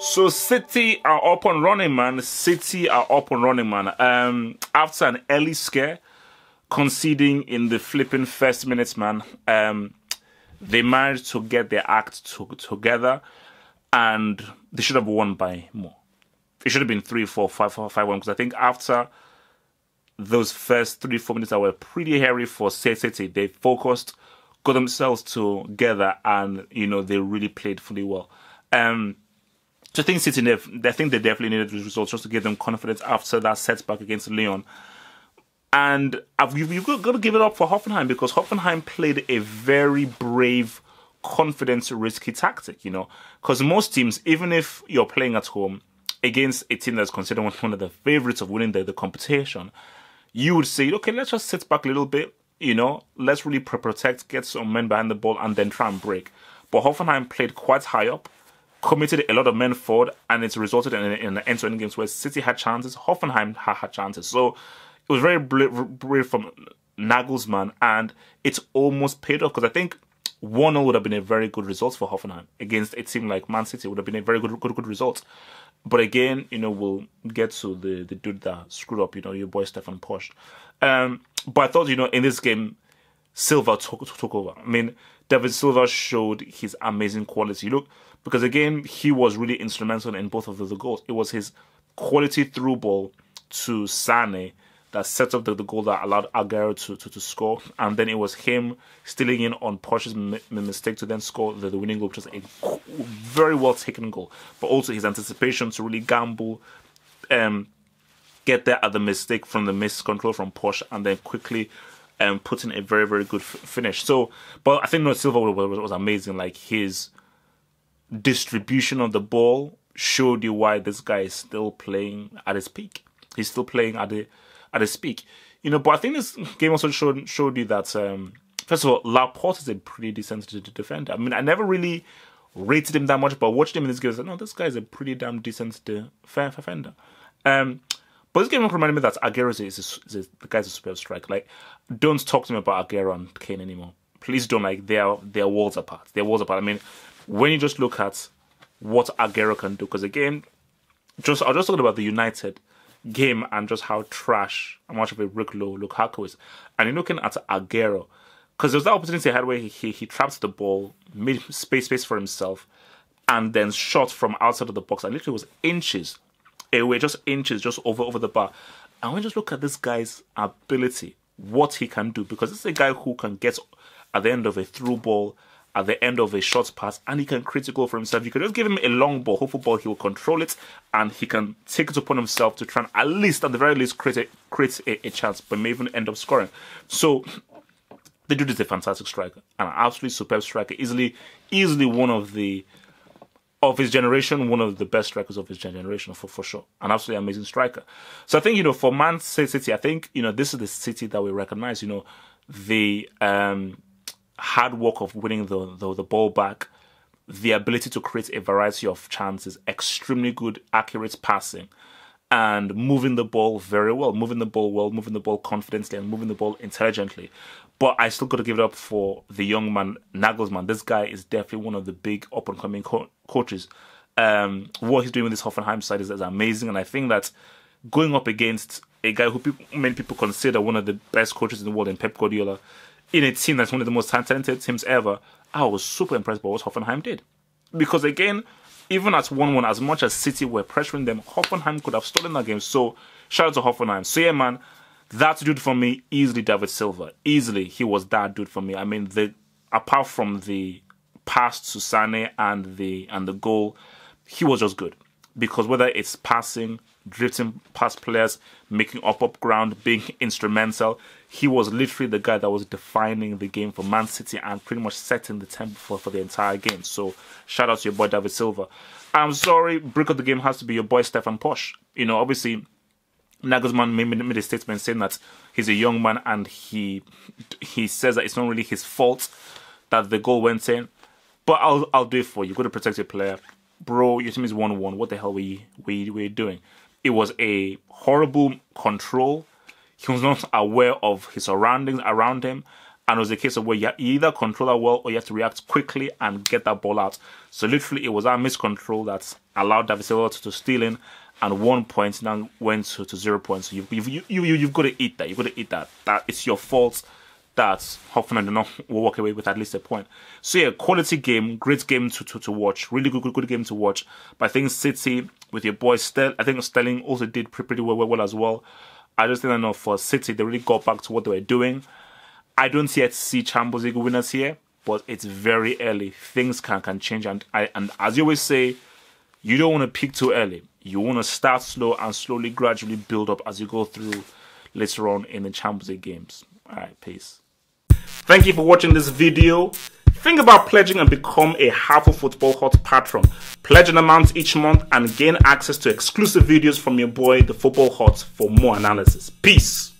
So City are up and running, man. City are up and running, man. After an early scare, conceding in the flipping first minutes, man. They managed to get their act together, and they should have won by more. It should have been 3-4, 5-1, because I think after those first 3-4 minutes that were pretty hairy for City, they focused, got themselves together, and they really played fully well. So I think City, I think they definitely needed the results just to give them confidence after that setback against Lyon. And you've got to give it up for Hoffenheim, because Hoffenheim played a very brave, confident, risky tactic, Because most teams, even if you're playing at home against a team that's considered one of the favourites of winning the competition, you would say, okay, let's just sit back a little bit, let's really protect, get some men behind the ball, and then try and break. But Hoffenheim played quite high up, committed a lot of men forward, and it's resulted in an end-to-end games where City had chances, Hoffenheim had chances. So it was very brave from Nagelsmann, and it's almost paid off, because I think 1-0 would have been a very good result for Hoffenheim against a team like Man City. It would have been a very good result. But again, we'll get to the dude that screwed up, your boy Stefan Posch. But I thought, in this game, Silva took over. I mean, David Silva showed his amazing quality. Look, because again, he was really instrumental in both of the goals. It was his quality through ball to Sane that set up the goal that allowed Aguero to score. And then it was him stealing in on Posch's mistake to then score the winning goal, which was a very well taken goal. But also his anticipation to really gamble, get there at the mistake from the miscontrol from Posch, and then quickly put in a very, very good finish. So, but I think Silva was amazing. Like, his distribution of the ball showed you why this guy is still playing at his peak. He's still playing at his peak. But I think this game also showed you that, first of all, Laporte is a pretty decent defender. I mean, I never really rated him that much, but watching him in this game, I said, no, this guy is a pretty damn decent defender. But this game reminded me that Aguero the guy's a superb striker. Like, don't talk to me about Aguero and Kane anymore. Please don't. Like, they're worlds apart. They're worlds apart. I mean, when you just look at what Aguero can do, because again, I was just talking about the United game and just how trash and much of a brick Lukaku is. And you're looking at Aguero, because there was that opportunity he had where he trapped the ball, made space for himself, and then shot from outside of the box, and literally was inches away, just over the bar. And when you just look at this guy's ability, what he can do, because this is a guy who can get at the end of a through ball, at the end of a short pass, and he can create a goal for himself. You can just give him a long ball, hopeful ball, he will control it, and he can take it upon himself to try and at the very least, create a chance, but may even end up scoring. So the dude is a fantastic striker, an absolutely superb striker, easily one of his generation, one of the best strikers of his generation, for sure. An absolutely amazing striker. So I think, for Man City, I think, this is the City that we recognize, the hard work of winning the ball back, the ability to create a variety of chances, extremely good, accurate passing, and moving the ball very well, moving the ball confidently, and moving the ball intelligently. But I still got to give it up for the young man, Nagelsmann. This guy is definitely one of the big up-and-coming coaches. What he's doing with this Hoffenheim side is amazing, and I think that going up against a guy who many people consider one of the best coaches in the world, in Pep Guardiola, in a team that's one of the most talented teams ever, I was super impressed by what Hoffenheim did. Because again, even at 1-1, as much as City were pressuring them, Hoffenheim could have stolen that game. So shout out to Hoffenheim. So yeah, man, that dude for me, easily David Silva. Easily, he was that dude for me. I mean, apart from the pass to Sane and the goal, he was just good. Because whether it's passing, drifting past players, making up ground, being instrumental, he was literally the guy that was defining the game for Man City and pretty much setting the tempo for the entire game. So shout out to your boy David Silva. I'm sorry, brick of the game has to be your boy Stefan Posch. Obviously, Nagelsmann made a statement saying that he's a young man, and he says that it's not really his fault that the goal went in. But I'll do it for you. You've got to protect your player. Bro, your team is 1-1. What the hell were you doing? It was a horrible control. He was not aware of his surroundings around him. And it was a case of where you either control that well or you have to react quickly and get that ball out. So literally, it was our miscontrol that allowed David Silva to steal in, and 1 point now went to 0 points. So you've got to eat that. You've got to eat that. That it's your fault that Hoffenheim did not walk away with at least a point. So yeah, quality game, great game to watch. Really good game to watch. But I think City with your boy I think Sterling also did pretty well as well. I just think that for City, they really got back to what they were doing. I don't yet see Champions League winners here, but it's very early. Things can change, and as you always say, you don't want to peak too early. You want to start slow and slowly, gradually build up as you go through later on in the Champions League games. All right, peace. Thank you for watching this video. Think about pledging and become a Half Football Hot patron. Pledge an amount each month and gain access to exclusive videos from your boy, the Football Hot, for more analysis. Peace.